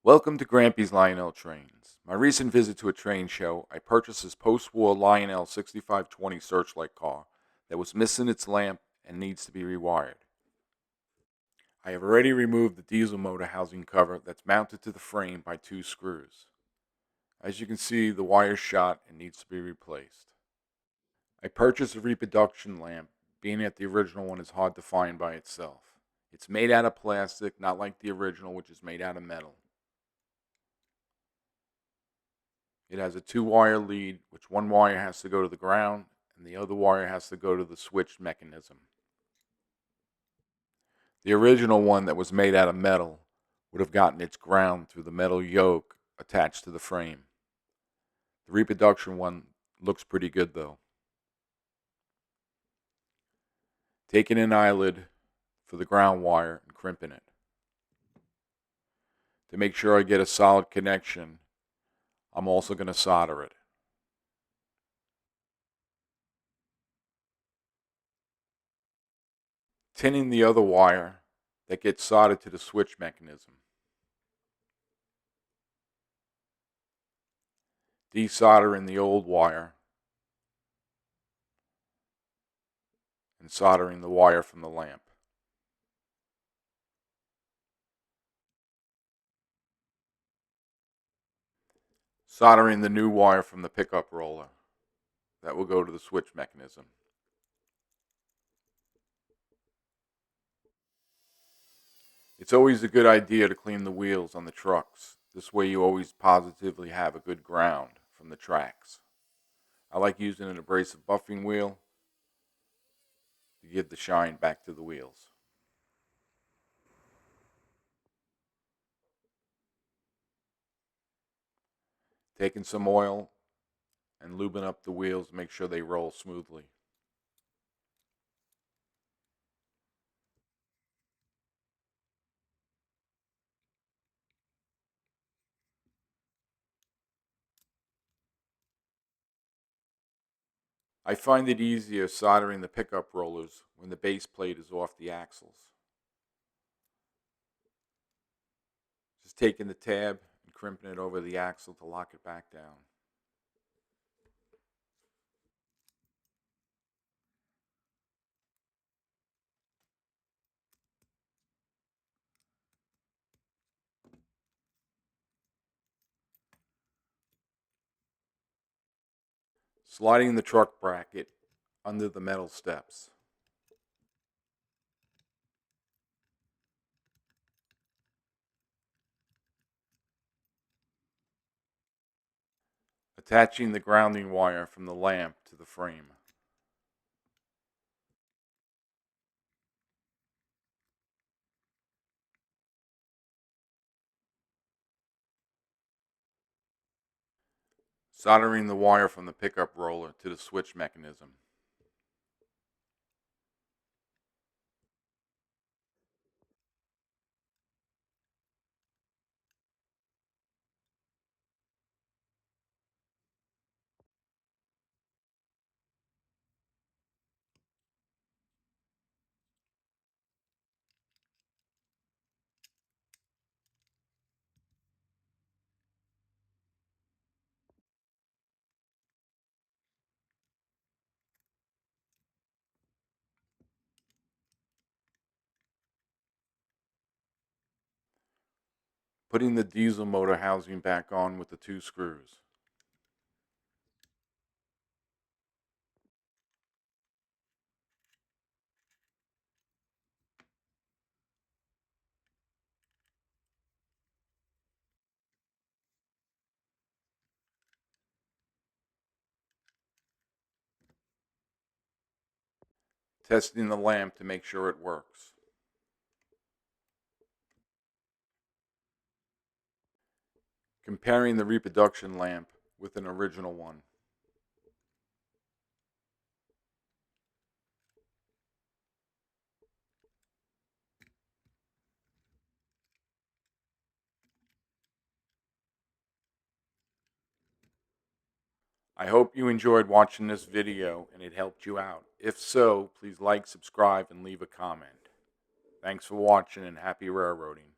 Welcome to Grampy's Lionel Trains. My recent visit to a train show, I purchased this post-war Lionel 6520 Searchlight car that was missing its lamp and needs to be rewired. I have already removed the diesel motor housing cover that's mounted to the frame by 2 screws. As you can see, the wire's shot and needs to be replaced. I purchased a Reproduction lamp, being that the original one is hard to find by itself. It's made out of plastic, not like the original, which is made out of metal. It has a 2-wire lead, which one wire has to go to the ground and the other wire has to go to the switch mechanism. The original one that was made out of metal would have gotten its ground through the metal yoke attached to the frame. The Reproduction one looks pretty good though. Taking an eyelid for the ground wire and crimping it. To make sure I get a solid connection, I'm also going to solder it. Tinning the other wire that gets soldered to the switch mechanism. Desoldering the old wire and soldering the wire from the lamp. Soldering the new wire from the pickup roller that will go to the switch mechanism. It's always a good idea to clean the wheels on the trucks. This way you always positively have a good ground from the tracks. I like using an abrasive buffing wheel to give the shine back to the wheels. Taking some oil and lubing up the wheels to make sure they roll smoothly. I find it easier soldering the pickup rollers when the base plate is off the axles. Just taking the tab and crimping it over the axle to lock it back down. Sliding the truck bracket under the metal steps. Attaching the grounding wire from the lamp to the frame. Soldering the wire from the pickup roller to the switch mechanism. Putting the diesel motor housing back on with the 2 screws. Testing the lamp to make sure it works. Comparing the Reproduction lamp with an original one. I hope you enjoyed watching this video and it helped you out. If so, please like, subscribe, and leave a comment. Thanks for watching and happy railroading.